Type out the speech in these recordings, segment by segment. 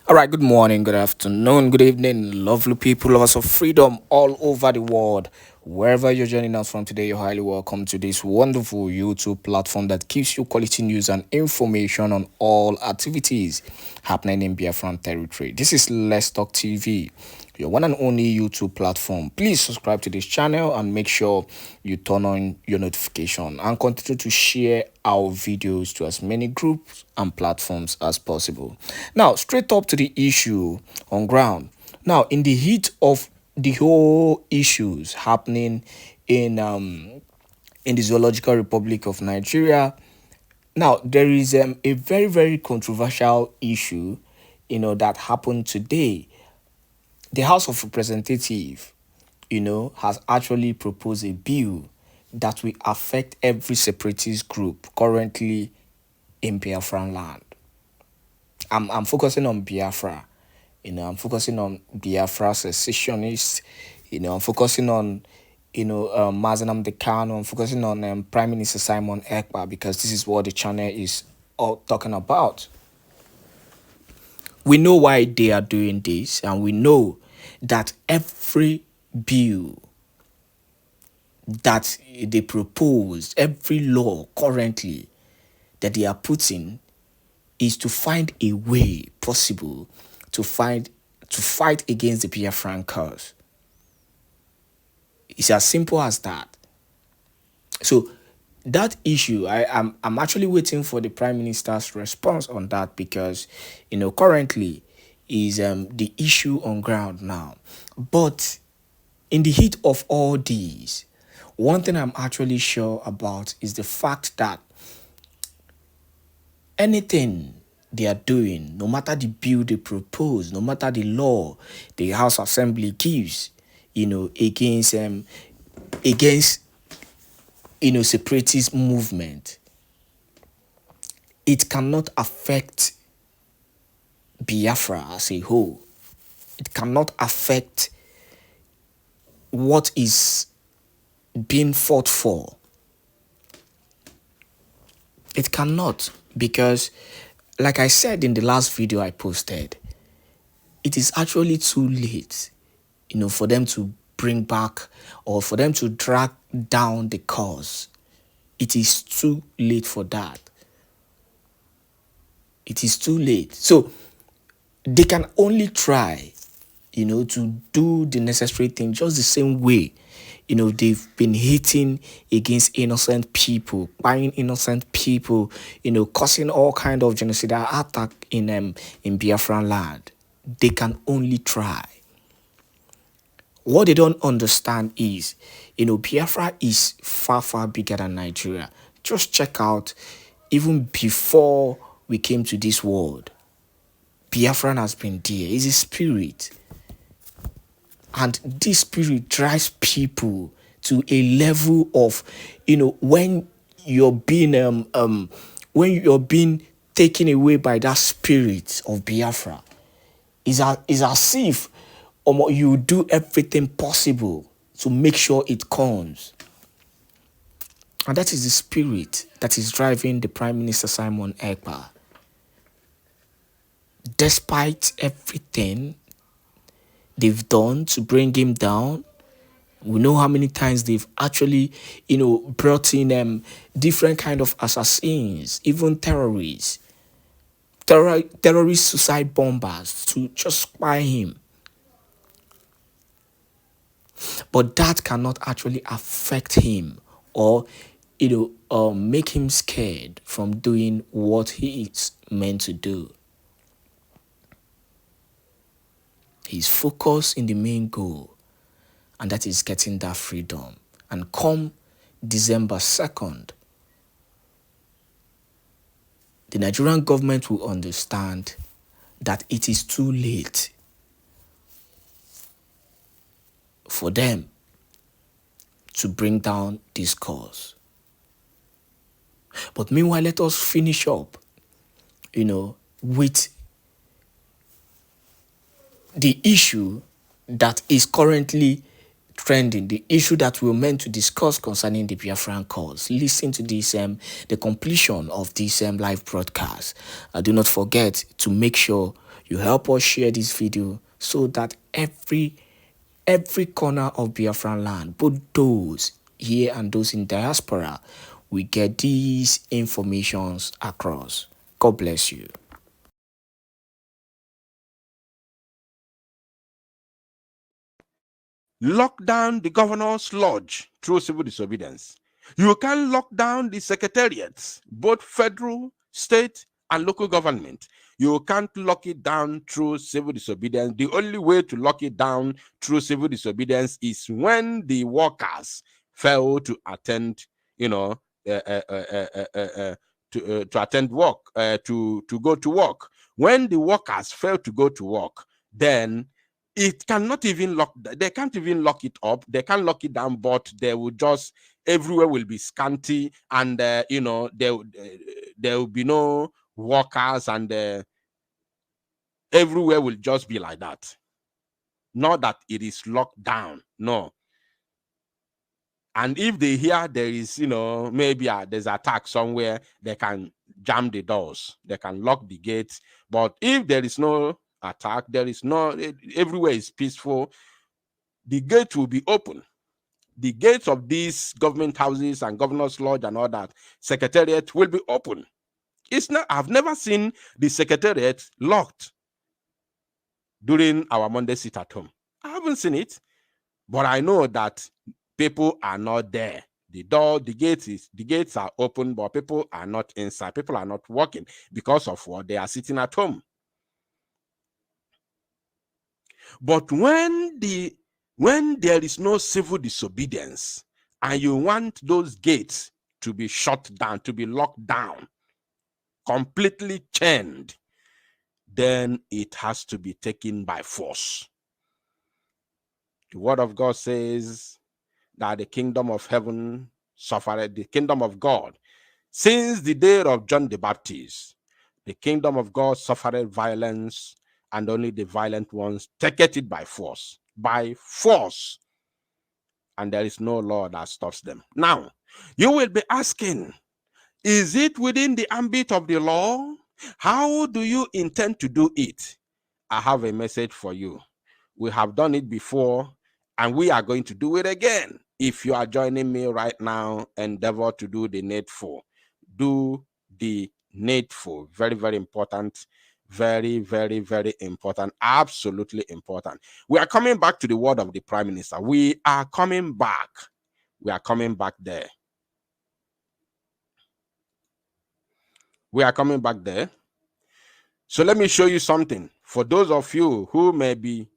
All right, good morning, good afternoon, good evening, lovely people, lovers of freedom all over the world. Wherever you're joining us from today, you're highly welcome to this wonderful YouTube platform that gives you quality news and information on all activities happening in Biafran territory. This is Let's Talk TV, your one and only YouTube platform. Please subscribe to this channel and make sure you turn on your notification and continue to share our videos to as many groups and platforms as possible. Now, straight up to the issue on ground. Now, in the heat of the whole issues happening in the Zoological Republic of Nigeria, now there is a very controversial issue, that happened today. The House of Representatives, has actually proposed a bill that will affect every separatist group currently in Biafran land. I'm focusing on Biafra. I'm focusing on Biafra secessionists. I'm focusing on, Mazen Kanu. I'm focusing on Prime Minister Simon Èkpá because this is what the channel is all talking about. We know why they are doing this, and we know that every bill that they propose, every law currently that they are putting is to find a way possible to fight against the Biafran cause. It's as simple as that. So that issue, I'm actually waiting for the Prime Minister's response on that because, currently is the issue on ground now. But in the heat of all these, one thing I'm actually sure about is the fact that anything they are doing, no matter the bill they propose, no matter the law the House Assembly gives, against separatist movement, it cannot affect Biafra as a whole. It cannot affect what is being fought for. It cannot, because like I said in the last video I posted, it is actually too late, for them to bring back or for them to drag down the cause. It is too late for that. It is too late. So they can only try, to do the necessary thing just the same way, they've been hitting against innocent people, buying innocent people, causing all kind of genocidal attack in Biafran land. They can only try. What they don't understand is, Biafra is far bigger than Nigeria. Just check out, even before we came to this world, Biafran has been there. It's a spirit. And this spirit drives people to a level of, when you're being taken away by that spirit of Biafra, is as if you do everything possible to make sure it comes. And that is the spirit that is driving the Prime Minister Simon Èkpá. Despite everything they've done to bring him down, we know how many times they've actually, brought in different kind of assassins, even terrorist suicide bombers to just spy him. But that cannot actually affect him or, make him scared from doing what he is meant to do. He's focused in the main goal, and that is getting that freedom. And come December 2nd, the Nigerian government will understand that it is too late for them to bring down this cause. But meanwhile, let us finish up, with the issue that is currently trending, the issue that we're meant to discuss concerning the Biafran cause. Listen to this, the completion of this live broadcast. Do not forget to make sure you help us share this video so that every corner of Biafran land, both those here and those in diaspora, we get these informations across. God bless you. Lock down the governor's lodge through civil disobedience. You can lock down the secretariats, both federal, state, and local government. You can't lock it down through civil disobedience. The only way to lock it down through civil disobedience is when the workers fail to attend, to attend work, to go to work. When the workers fail to go to work, then it cannot even lock. They can't even lock it up. They can't lock it down, but they will just everywhere will be scanty, and there will be no workers, and everywhere will just be like that. Not that it is locked down, no. And if they hear there is, maybe there's an attack somewhere, they can jam the doors, they can lock the gates. But if there is no attack, there is no, everywhere is peaceful, the gate will be open. The gates of these government houses and governor's lodge and all that secretariat will be open. It's not. I've never seen the secretariat locked during our Monday sit at home. I haven't seen it, but I know that people are not there. The gates are open, but people are not inside. People are not working because of what they are sitting at home. But when there is no civil disobedience and you want those gates to be shut down, to be locked down, completely chained, then it has to be taken by force. The word of God says that the kingdom of heaven suffered, the kingdom of God, since the day of John the Baptist, the kingdom of God suffered violence, and only the violent ones take it by force. By force. And there is no law that stops them. Now, you will be asking, is it within the ambit of the law? How do you intend to do it? I have a message for you. We have done it before, and we are going to do it again. If you are joining me right now, endeavor to do the needful. Do the needful. Very, very important. Very, very, very important. Absolutely important. We are coming back to the word of the Prime Minister. We are coming back. We are coming back there. We are coming back there. So let me show you something. For those of you who may be,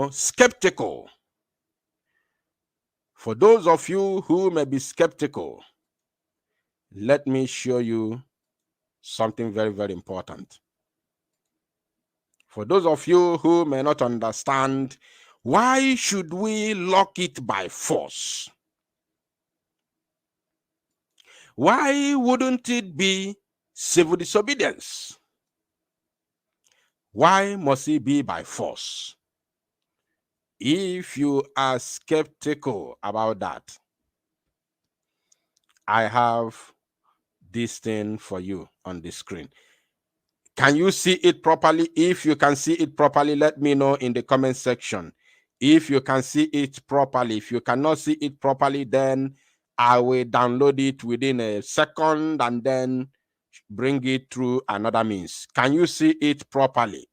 skeptical. For those of you who may be skeptical, let me show you something very, very important. For those of you who may not understand, why should we lock it by force? Why wouldn't it be civil disobedience? Why must it be by force? If you are skeptical about that, I have this thing for you on the screen. Can you see it properly? If you can see it properly, let me know in the comment section. If you can see it properly, if you cannot see it properly, then I will download it within a second and then bring it through another means. Can you see it properly?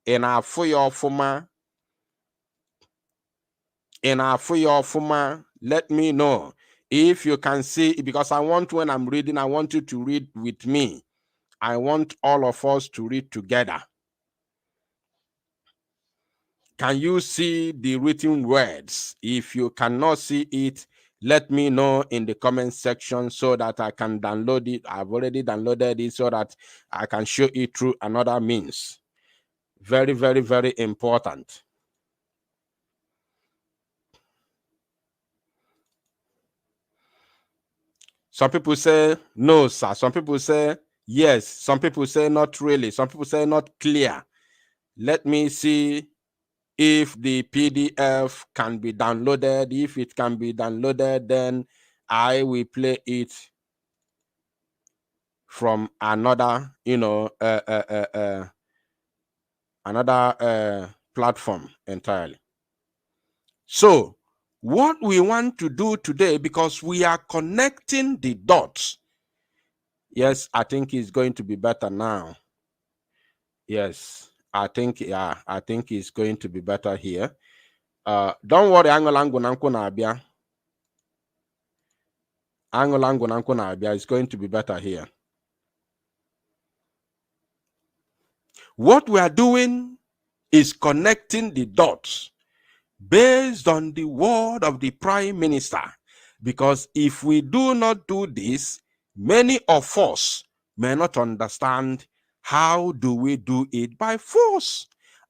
In our Fuma, let me know if you can see it, because I want, when I'm reading, I want you to read with me. I want all of us to read together. Can you see the written words? If you cannot see it, let me know in the comment section so that I can download it. I've already downloaded it so that I can show it through another means. Very, very, very important. Some people say no, sir. Some people say yes. Some people say not really. Some people say not clear. Let me see if the PDF can be downloaded. If it can be downloaded, then I will play it from another, another platform entirely. So what we want to do today, because we are connecting the dots. Yes, I think it's going to be better now. Yes, I think it's going to be better here. Don't worry, Angolango Nanko Nabia. Angolango Nanko Nabia is going to be better here. What we are doing is connecting the dots based on the word of the Prime Minister. Because if we do not do this, many of us may not understand how do we do it by force.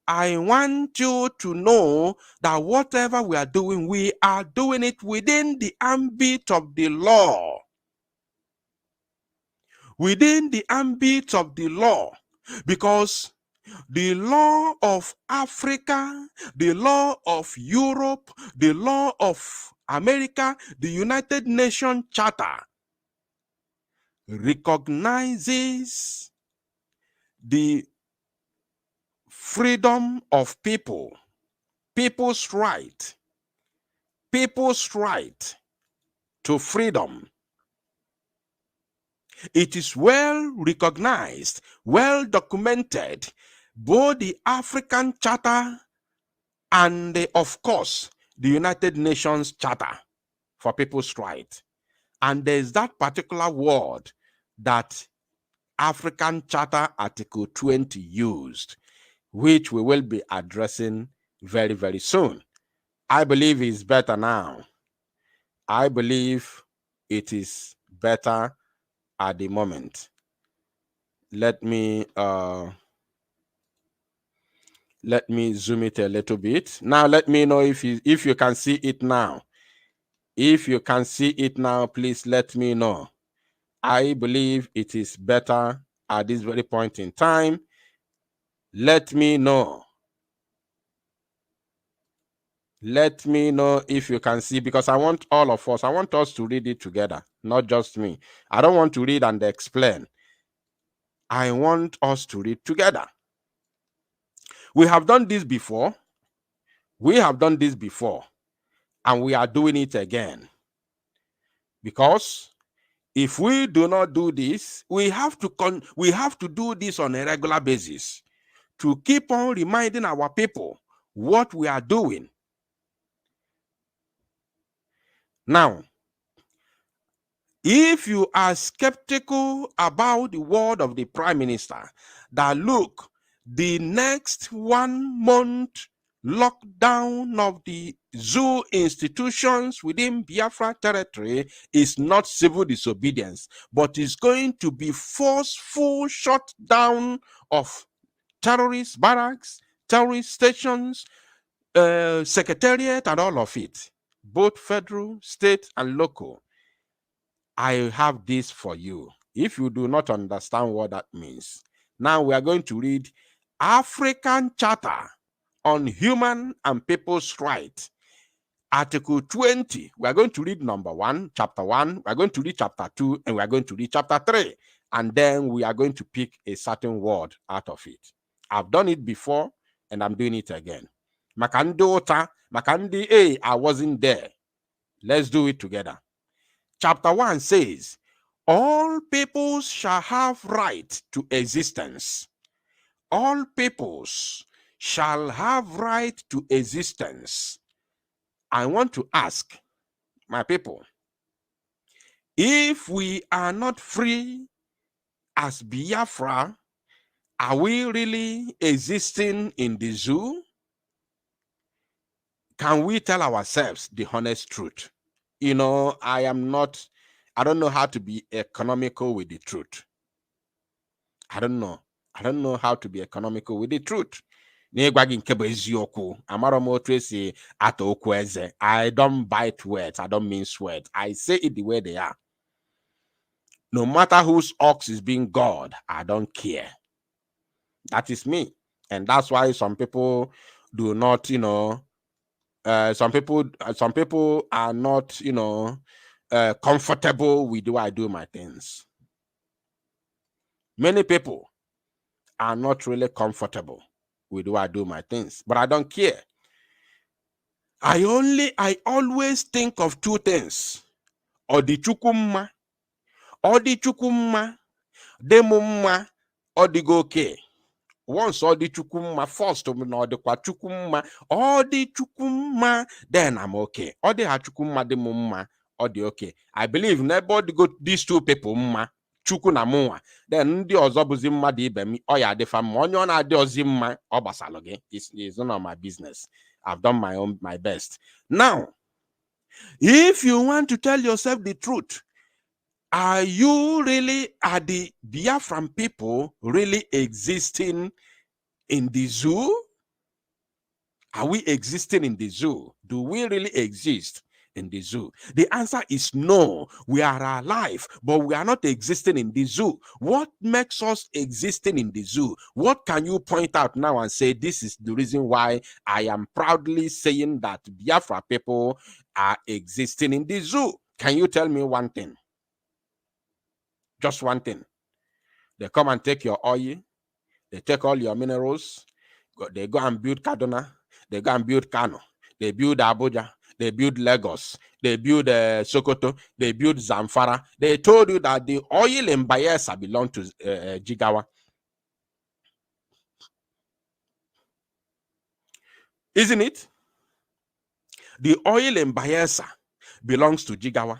I want you to know that whatever we are doing it within the ambit of the law. Within the ambit of the law. Because the law of Africa, the law of Europe, the law of America, the United Nations Charter recognizes the freedom of people, people's right to freedom. It is well recognized, well documented, both the African Charter and of course the United Nations Charter for people's right. And there's that particular word that African Charter Article 20 used, which we will be addressing very, very soon. I believe it's better now. I believe it is better at the moment. Let me zoom it a little bit. Now let me know if you can see it now. If you can see it now, please let me know. I believe it is better at this very point in time. Let me know. Let me know if you can see, because I want all of us, I want us to read it together, not just me. I don't want to read and explain. I want us to read together. We have done this before. And we are doing it again. Because if we do not do this, we have to do this on a regular basis to keep on reminding our people what we are doing. Now, if you are skeptical about the word of the Prime Minister, that look, the next 1 month lockdown of the zoo institutions within Biafra territory is not civil disobedience, but is going to be forceful shutdown of terrorist barracks, terrorist stations, secretariat, and all of it, both federal, state, and local. I have this for you. If you do not understand what that means, now we are going to read African Charter on Human and People's Rights, Article 20. We are going to read number 1, chapter 1. We are going to read chapter 2, and we are going to read chapter 3. And then we are going to pick a certain word out of it. I've done it before, and I'm doing it again. Makandota, Makandi, I wasn't there. Let's do it together. Chapter 1 says, all peoples shall have right to existence. All peoples shall have right to existence. I want to ask my people, if we are not free as Biafra, are we really existing in the zoo? Can we tell ourselves the honest truth? I don't know how to be economical with the truth. I don't know how to be economical with the truth. I don't bite words. I don't mince words. I say it the way they are. No matter whose ox is being God, I don't care. That is me. And that's why some people do not, some people are not, comfortable with the way I do my things. Many people are not really comfortable with the way I do my things, but I don't care. I always think of two things. Odichukumma, Odichukumma, Demumma, Odigoke. Once Odichukumma, first Odikwa Chukumma, Odichukumma, then I'm okay. Odihachukumma, Demumma, Odi okay. I believe nobody go these two people mma. Chukwu na mụnwa, then ndị ọzọ bụzi mmadụ ibe m ọ ya adịfa mma onye ọ na-adị ozi mma ọ gbasalụ gị. It's none of my business. I've done my best. Now, if you want to tell yourself the truth, are the Biafran people really existing in the zoo? Are we existing in the zoo? Do we really exist in the zoo? The answer is no. We are alive, but we are not existing in the zoo. What makes us existing in the zoo? What can you point out now and say this is the reason why I am proudly saying that Biafra people are existing in the zoo? Can you tell me one thing? Just one thing. They come and take your oil. They take all your minerals. They go and build Kaduna. They go and build Kano. They build Abuja. They build Lagos. They build Sokoto. They build Zamfara. They told you that the oil in Bayelsa belong to Jigawa. Isn't it? The oil in Bayelsa belongs to Jigawa.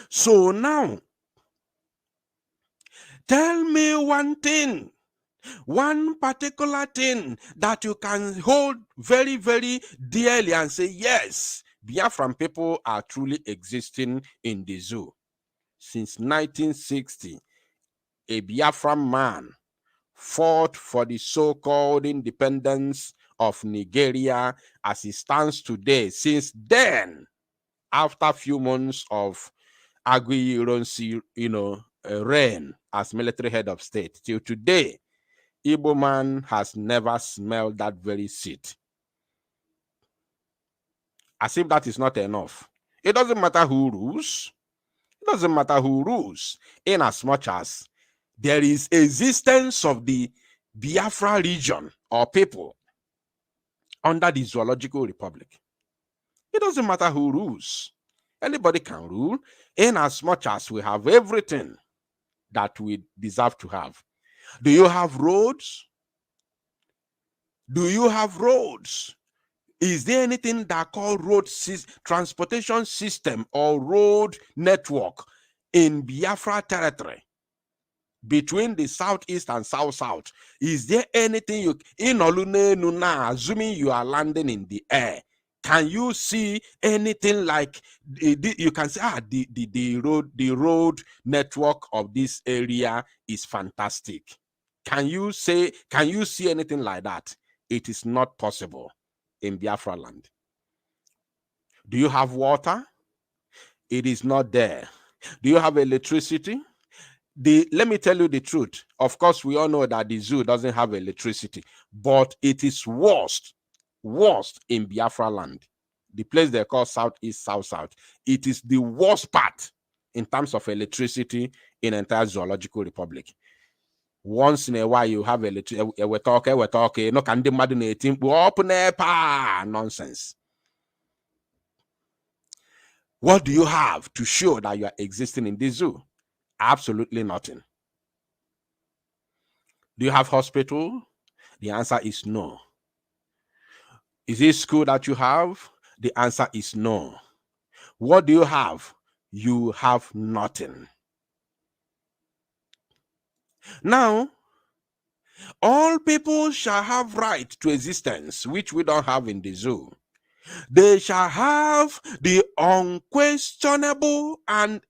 So now, tell me one thing, one particular thing that you can hold very, very dearly and say, yes, Biafran people are truly existing in the zoo. Since 1960, a Biafran man fought for the so-called independence of Nigeria as it stands today. Since then, after a few months of Agui Ironsi, reign as military head of state, till today, Igbo man has never smelled that very seat. As if that is not enough. It doesn't matter who rules. It doesn't matter who rules, in as much as there is existence of the Biafra region or people under the Zoological Republic. It doesn't matter who rules. Anybody can rule, in as much as we have everything that we deserve to have. Do you have roads? Do you have roads? Is there anything that called transportation system or road network in Biafra territory between the southeast and south-south? Is there anything assuming you are landing in the air? Can you see anything like you can say, the road network of this area is fantastic? Can you see anything like that? It is not possible in Biafra land. Do you have water? It is not there. Do you have electricity? Let me tell you the truth. Of course, we all know that the zoo doesn't have electricity, but it is worst in Biafra land. The place they call southeast, south-south. It is the worst part in terms of electricity in the entire Zoological Republic. Once in a while, you have electricity. We're talking. No, can the mad nonsense. What do you have to show that you are existing in this zoo? Absolutely nothing. Do you have hospital? The answer is no. Is it school that you have? The answer is no. What do you have? You have nothing. Now, all people shall have right to existence, which we don't have in the zoo. They shall have the unquestionable and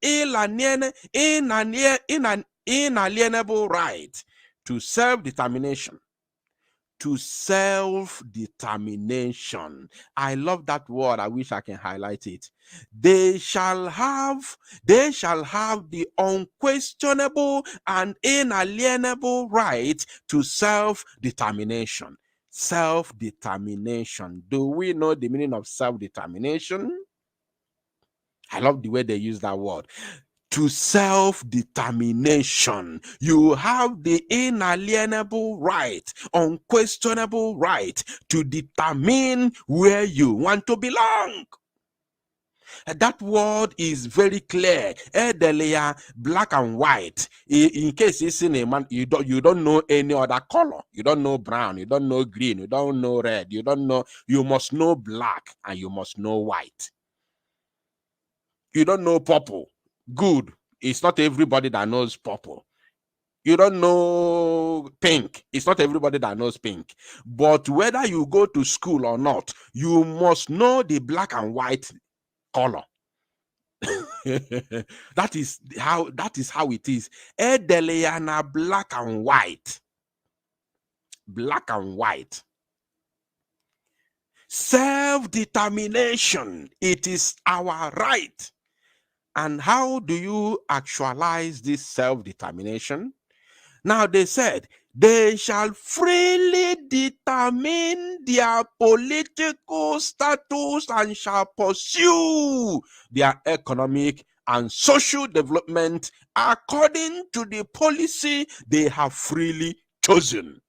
inalienable right to self-determination, to self-determination. I love that word. I wish I can highlight it. They shall have the unquestionable and inalienable right to self-determination. Self-determination. Do we know the meaning of self-determination? I love the way they use that word. To self-determination. You have the inalienable right, unquestionable right to determine where you want to belong. That word is very clear. Edelia, black and white. In case it's in a man, you don't know any other color. You don't know brown. You don't know green. You don't know red. You don't know. You must know black and you must know white. You don't know purple. Good. It's not everybody that knows purple. You don't know pink. It's not everybody that knows pink. But whether you go to school or not, you must know the black and white color. that is how it is. Edeliana, black and white. Black and white. Self-determination. It is our right. And how do you actualize this self-determination? Now they said, they shall freely determine their political status and shall pursue their economic and social development according to the policy they have freely chosen.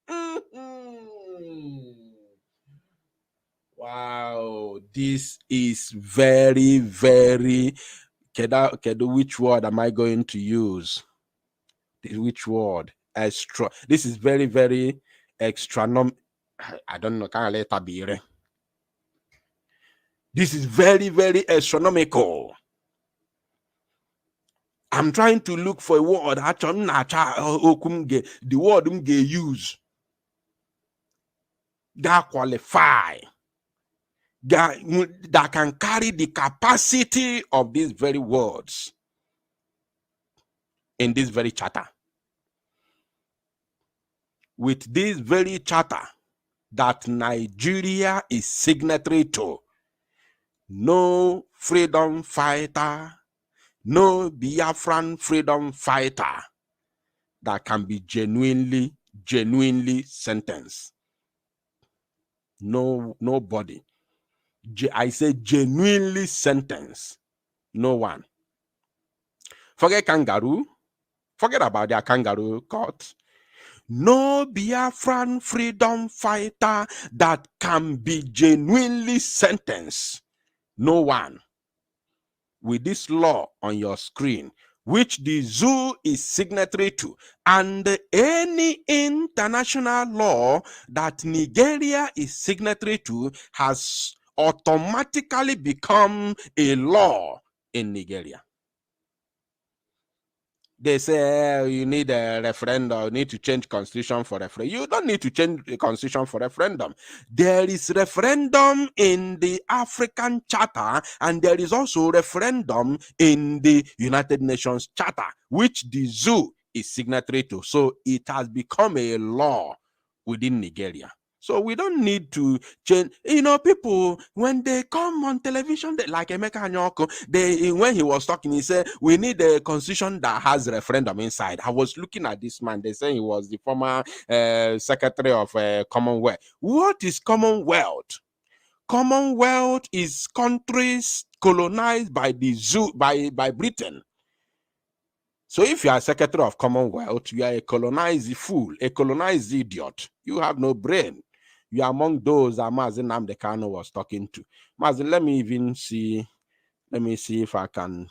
Wow, this is very, very... which word am I going to use? Which word? Extra. This is very, very extra. I don't know. Can I let that be? This is very, very astronomical. I'm trying to look for a word. The word use that qualify, that can carry the capacity of these very words in this very charter. With this very charter that Nigeria is signatory to, no freedom fighter, no Biafran freedom fighter that can be genuinely sentenced. No, nobody. I say genuinely sentenced. No one. Forget kangaroo. Forget about their kangaroo court. No Biafran freedom fighter that can be genuinely sentenced. No one. With this law on your screen, which the zoo is signatory to, and any international law that Nigeria is signatory to has automatically become a law in Nigeria. They say you need a referendum, you need to change constitution for referendum. You don't need to change the constitution for referendum. There is referendum in the African Charter, and there is also referendum in the United Nations Charter, which the zoo is signatory to. So it has become a law within Nigeria. So we don't need to change. You know, people, when they come on television, like Emeka Anyoko, when he was talking, he said, we need a constitution that has referendum inside. I was looking at this man. They say he was the former secretary of Commonwealth. What is Commonwealth? Commonwealth is countries colonized by the zoo, by Britain. So if you are secretary of Commonwealth, you are a colonized fool, a colonized idiot. You have no brain. You are among those that Mazi Nnamdi Kanu was talking to. Mazi, let me see if I can.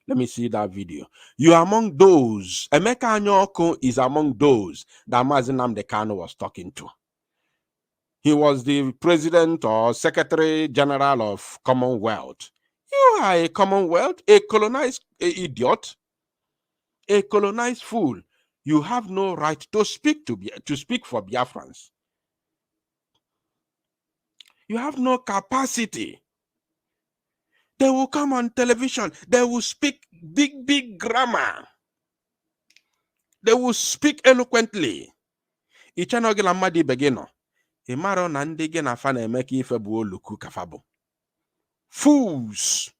Let me see that video. You are among those. Emeka Anyoko is among those that Mazi Nnamdi Kanu was talking to. He was the president or secretary general of Commonwealth. You are a Commonwealth, a colonized idiot, a colonized fool. You have no right to speak for Biafrans. You have no capacity. They will come on television. They will speak big grammar. They will speak eloquently. Ichano gị na mmadụ ibe gị nọ. Ị mara na ndị gị na afa na-eme ka ife bụ oluku kafa bụ. Fools.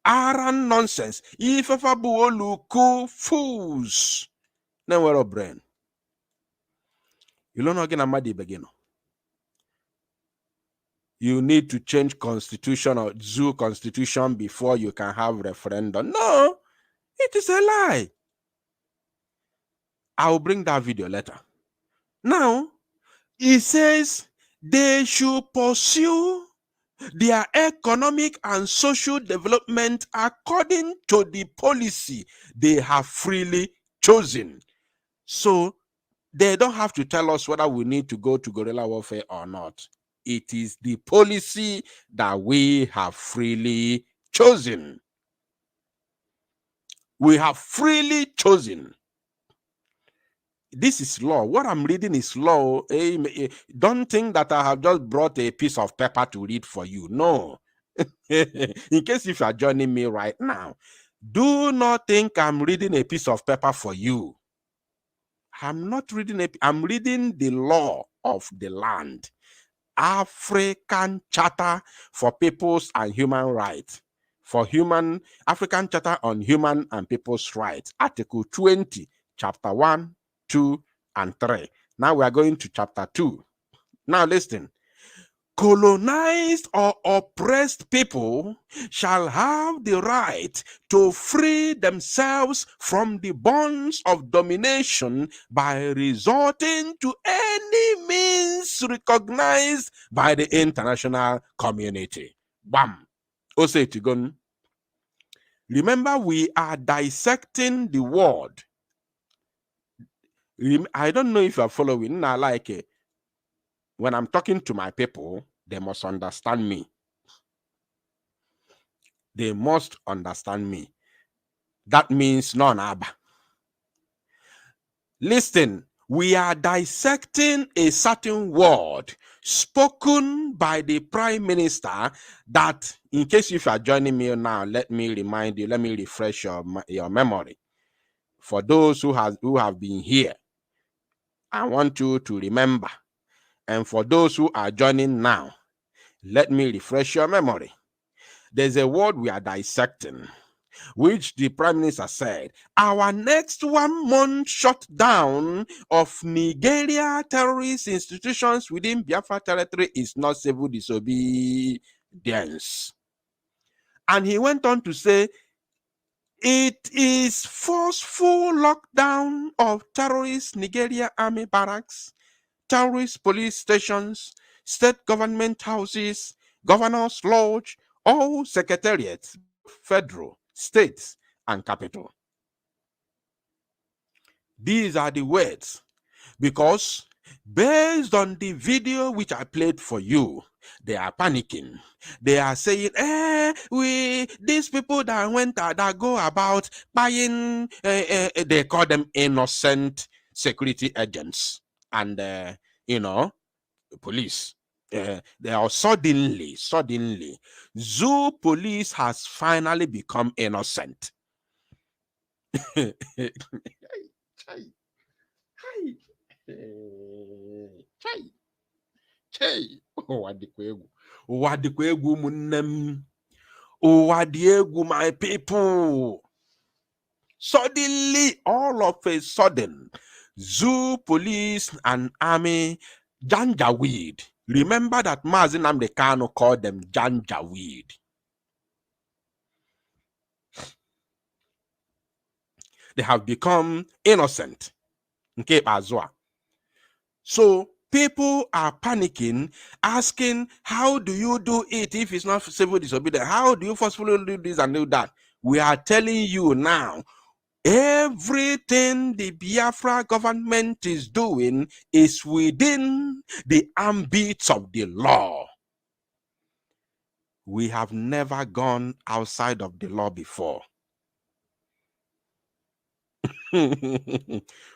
Aran nonsense. Ifefa bụ oluku fools. Na-enwero brain. Ilono gị na mmadụ ibe gị nọ. You need to change constitution or zoo constitution before you can have referendum. No, it is a lie. I will bring that video later. Now, it says they should pursue their economic and social development according to the policy they have freely chosen. So they don't have to tell us whether we need to go to guerrilla warfare or not. It is the policy that we have freely chosen. We have freely chosen. This is law. What I'm reading is law. Don't think that I have just brought a piece of paper to read for you. No. In case if you are joining me right now, do not think I'm reading a piece of paper for you. I'm not reading it. I'm reading the law of the land. African Charter for Peoples and Human Rights. African Charter on Human and People's Rights. Article 20, Chapter 1, 2, and 3. Now we are going to Chapter 2. Now listen. Colonized or oppressed people shall have the right to free themselves from the bonds of domination by resorting to any means recognized by the international community. Bam. Osetigon. Remember, we are dissecting the word. I don't know if you're following. Now, like it. When I'm talking to my people, they must understand me. They must understand me. That means non-abba. Listen, we are dissecting a certain word spoken by the Prime Minister that, in case if you are joining me now, let me remind you, let me refresh your memory. For those who have been here, I want you to remember. And for those who are joining now, let me refresh your memory. There's a word we are dissecting, which the Prime Minister said, our next 1 month shutdown of Nigeria terrorist institutions within Biafra territory is not civil disobedience. And he went on to say, it is forceful lockdown of terrorist Nigeria army barracks, terrorist police stations, state government houses, governor's lodge, all secretariats, federal, states, and capital. These are the words, because based on the video which I played for you, they are panicking. They are saying, these people that go about buying, they call them innocent security agents and, police. They are suddenly, zoo police has finally become innocent. My people. Suddenly, all of a sudden, zoo police and army janjaweed. Remember that Mazi Nnamdi Kanu called them janjaweed. They have become innocent. Okay, Azwa. So people are panicking, asking, how do you do it if it's not civil disobedience? How do you forcefully do this and do that? We are telling you now, everything the Biafra government is doing is within the ambit of the law. We have never gone outside of the law before.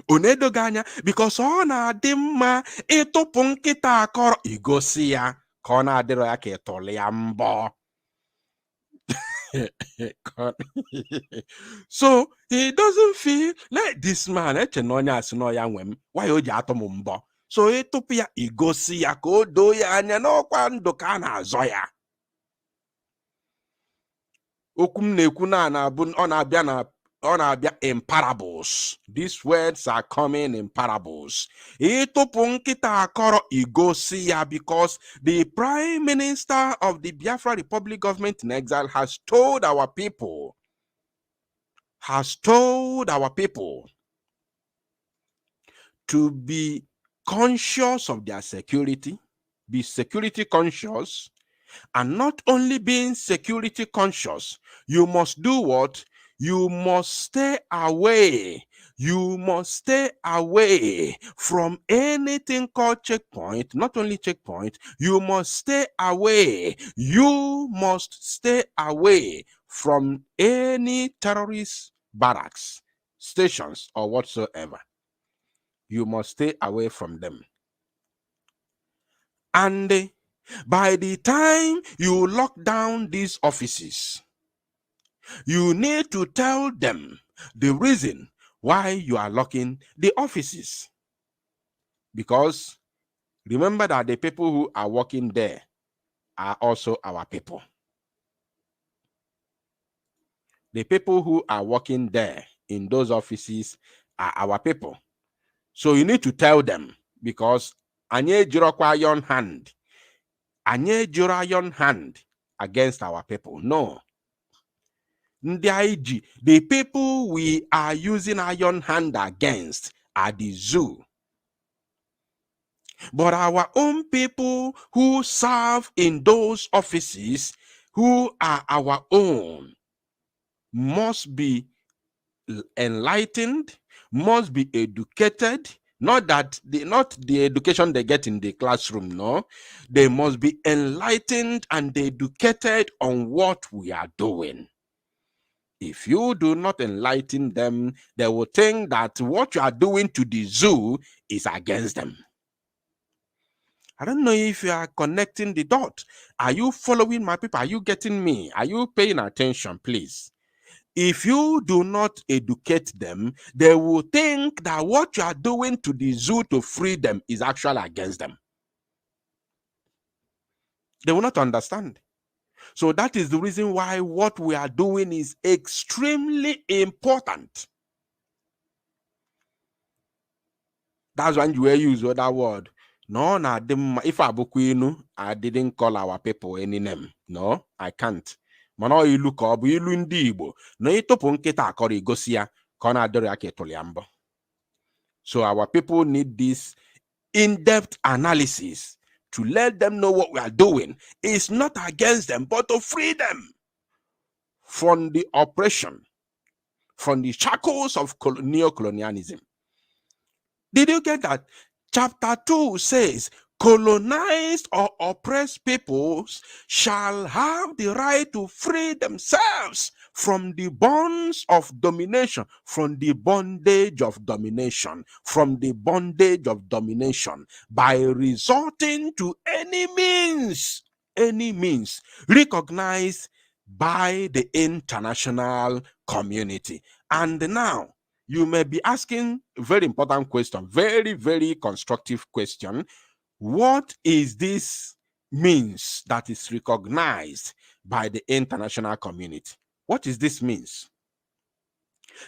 Onedoganya, because ona dimma ịtụpụ nkịta akọrọ igosi ya ka ọ na-adịrọ ya ka ịtọrọ ya mbọ. So He doesn't feel like this man. Why oji atom mbo? So etopia igosi ya ka o doo ya anya n'ọkwa ndụ ka a na-azọ ya. Okwu m na-ekwu na-abụ ọ na-abịa in parables. These words are coming in parables. Ịtụpụ nkịta akọrọ igosi ya because the Prime Minister of the Biafra Republic government in exile has told our people to be conscious of their security, be security conscious, and not only being security conscious, you must do what? You must stay away. You must stay away from anything called checkpoint, not only checkpoint, you must stay away. You must stay away from any terrorist barracks, stations, or whatsoever. You must stay away from them. And by the time you lock down these offices, you need to tell them the reason why you are locking the offices. Because remember that the people who are working there are also our people. The people who are working there in those offices are our people. So you need to tell them, because anye jirokwa iron hand. Anye jiro iron hand against our people. No. The people we are using iron hand against are the zoo. But our own people who serve in those offices, who are our own, must be enlightened, must be educated. Not the education they get in the classroom, no. They must be enlightened and educated on what we are doing. If you do not enlighten them, they will think that what you are doing to the zoo is against them. I don't know if you are connecting the dot. Are you following my people? Are you getting me? Are you paying attention, please? If you do not educate them, they will think that what you are doing to the zoo to free them is actually against them. They will not understand. So that is the reason why what we are doing is extremely important. That's when you use other word. No, if I didn't call our people any name. No, I can't. Mana ilu ka obu ilu ndị Igbo. No itopu nkịta akọrọ igosi ya ka ọ na-adọrọ ya ka ịtụrụ ya mbọ. So our people need this in-depth analysis to let them know what we are doing. It's not against them, but to free them from the oppression, from the shackles of neo-colonialism. Did you get that? Chapter 2 says, colonized or oppressed peoples shall have the right to free themselves from the bonds of domination, from the bondage of domination, by resorting to any means recognized by the international community. And now, you may be asking a very important question, very, very constructive question. What is this means that is recognized by the international community? What is this means?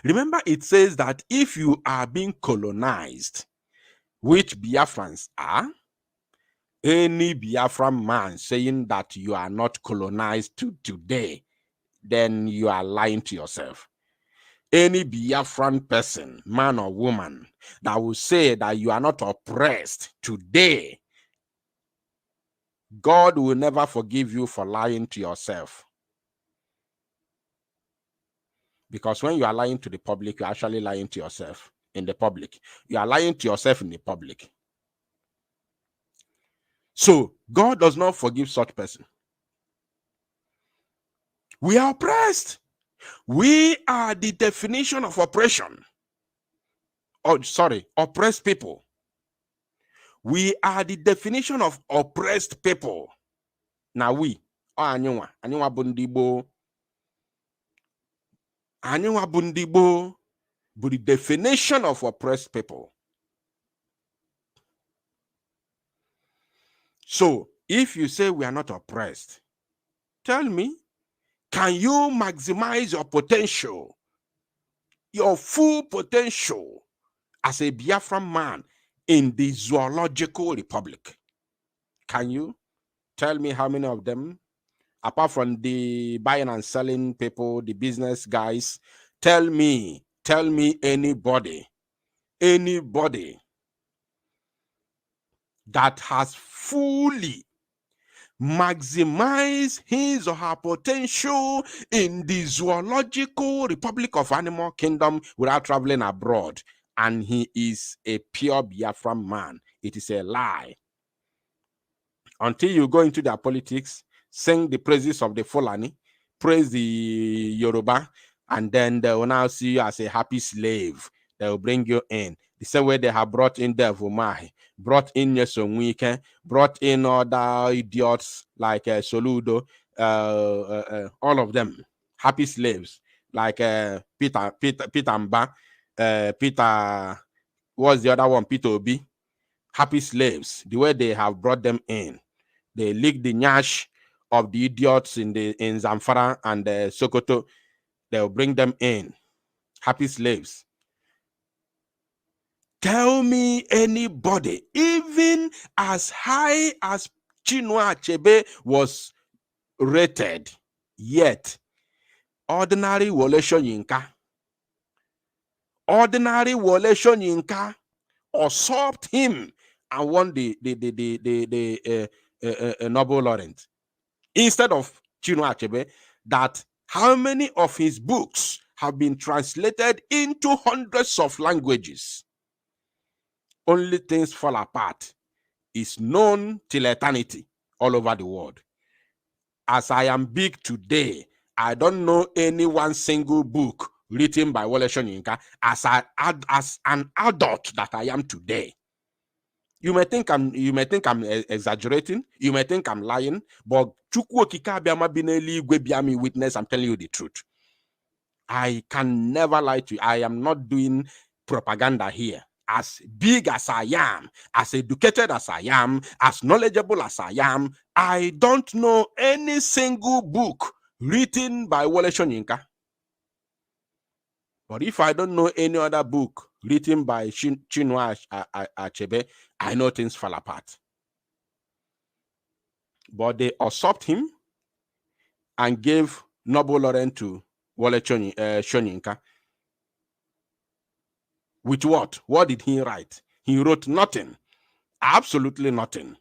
Remember, it says that if you are being colonized, which Biafrans are, any Biafran man saying that you are not colonized today, then you are lying to yourself. Any Biafran person, man or woman, that will say that you are not oppressed today, God will never forgive you for lying to yourself. Because when you are lying to the public, you're actually lying to yourself in the public. You are lying to yourself in the public. So God does not forgive such person. We are oppressed. We are the definition of oppression. Oppressed people. We are the definition of oppressed people. Now we, anywa bundibo. Anyiwa bundibo, but the definition of oppressed people. So, if you say we are not oppressed, tell me, can you maximize your potential, your full potential as a Biafran man in the zoological republic? Can you tell me how many of them, apart from the buying and selling people, the business guys? Tell me anybody that has fully maximized his or her potential in the zoological republic of animal kingdom without traveling abroad, and he is a pure Biafran man. It is a lie. Until you go into their politics, sing the praises of the Fulani, praise the Yoruba, and then they will now see you as a happy slave. They will bring you in. The same way they have brought in Devumai, brought in Nyesonwike, brought in other idiots like Soludo, all of them, happy slaves, like Peter Mba, Peter, what's the other one? Peter Obi, happy slaves, the way they have brought them in. They lick the nyash of the idiots in Zamfara and Sokoto. They'll bring them in. Happy slaves. Tell me anybody, even as high as Chinua Achebe was rated, yet ordinary Wole Soyinka usurped him and won the Nobel laureate instead of Chinua Achebe. That how many of his books have been translated into hundreds of languages? Only Things Fall Apart is known till eternity all over the world. As I am big today, I don't know any one single book written by Wole Soyinka as an adult that I am today. You may think I'm exaggerating, you may think I'm lying, but Chukwu Okike Abiama Bineli Gwebiami witness, I'm telling you the truth. I can never lie to you. I am not doing propaganda here. As big as I am, as educated as I am, as knowledgeable as I am, I don't know any single book written by Wole Soyinka. But if I don't know any other book written by Chinua Achebe, I know Things Fall Apart. But they usurped him and gave Nobel laureate to Wole Soyinka. With what? What did he write? He wrote nothing. Absolutely nothing.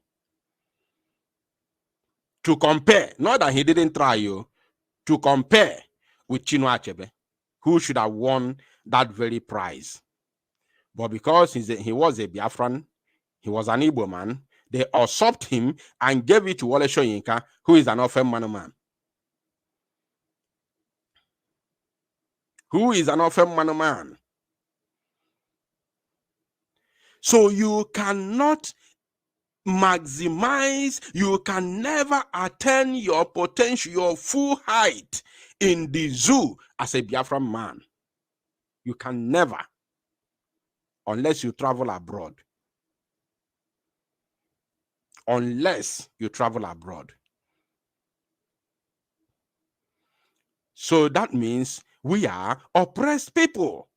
To compare, not that he didn't try you, to compare with Chinua Achebe, who should have won that very prize. But because he was a Biafran, he was an Igbo man, they usurped him and gave it to Wole Soyinka, who is an Ofem man. Who is an Ofem man? So you cannot maximize, you can never attain your potential, your full height in the zoo as a Biafran man. You can never, unless you travel abroad. Unless you travel abroad. So that means we are oppressed people.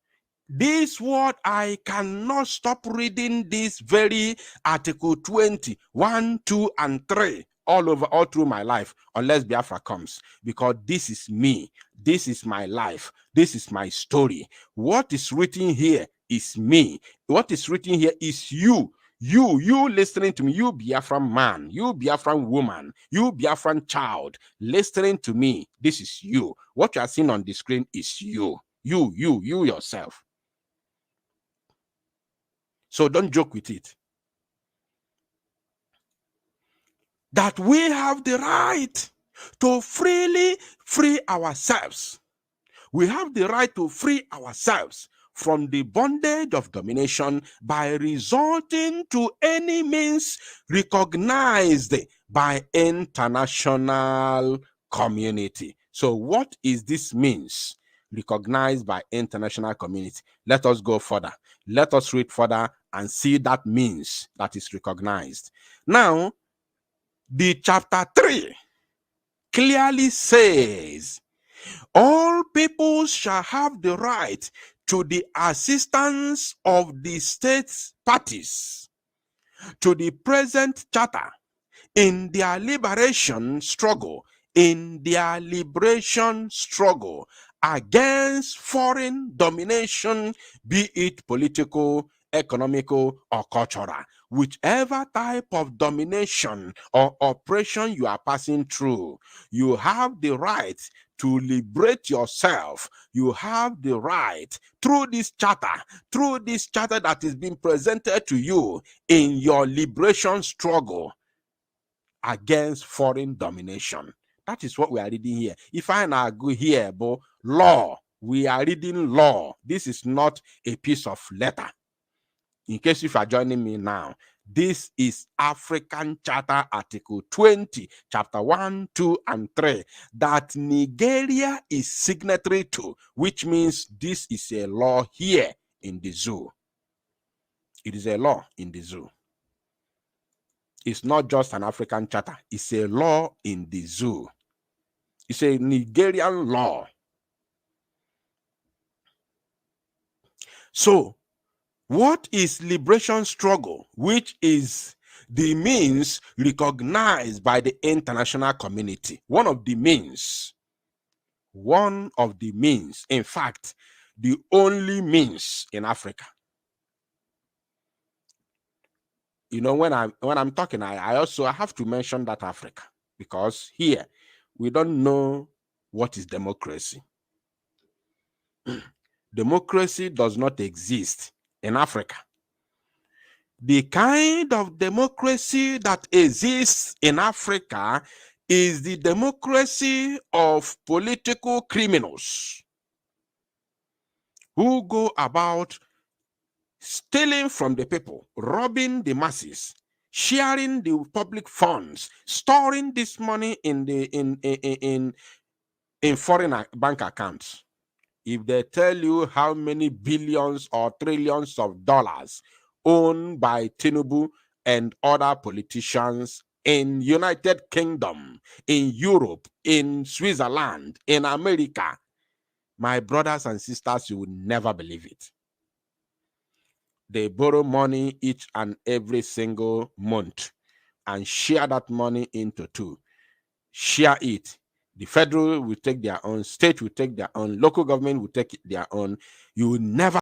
This word, I cannot stop reading this very Article 20, 1, 2, and 3 all through my life, unless Biafra comes, because this is me, this is my life, this is my story. What is written here is me. What is written here is you. You listening to me, you Biafran man, you Biafran woman, you Biafran child, listening to me, this is you. What you are seeing on the screen is you. You yourself. So don't joke with it. That we have the right to freely free ourselves. We have the right to free ourselves from the bondage of domination by resorting to any means recognized by international community. So what is this means? recognized by international community. Let us go further. Let us read further and see that means that is recognized. Now, the chapter 3 clearly says, all peoples shall have the right to the assistance of the state parties to the present charter in their liberation struggle, against foreign domination, be it political, economical, or cultural. Whichever type of domination or oppression you are passing through, you have the right to liberate yourself. You have the right through this charter that is being presented to you in your liberation struggle against foreign domination. That is what we are reading here. If I now go here, but law, we are reading law. This is not a piece of letter. In case if you are joining me now, this is African Charter Article 20, Chapter 1, 2, and 3, that Nigeria is signatory to, which means this is a law here in the zoo. It is a law in the zoo. It's not just an African charter. It's a law in the zoo. It's a Nigerian law. So, what is liberation struggle, which is the means recognized by the international community? One of the means, in fact, the only means in Africa. You know, when I'm talking, I also have to mention that Africa, because here we don't know what is democracy. Democracy does not exist in Africa. The kind of democracy that exists in Africa is the democracy of political criminals who go about stealing from the people, robbing the masses, sharing the public funds, storing this money in foreign bank accounts. If they tell you how many billions or trillions of dollars owned by Tinubu and other politicians in United Kingdom, in Europe, in Switzerland, in America, my brothers and sisters, you would never believe it. They borrow money each and every single month and share that money into two. Share it. The federal will take their own, state will take their own, local government will take their own. You will never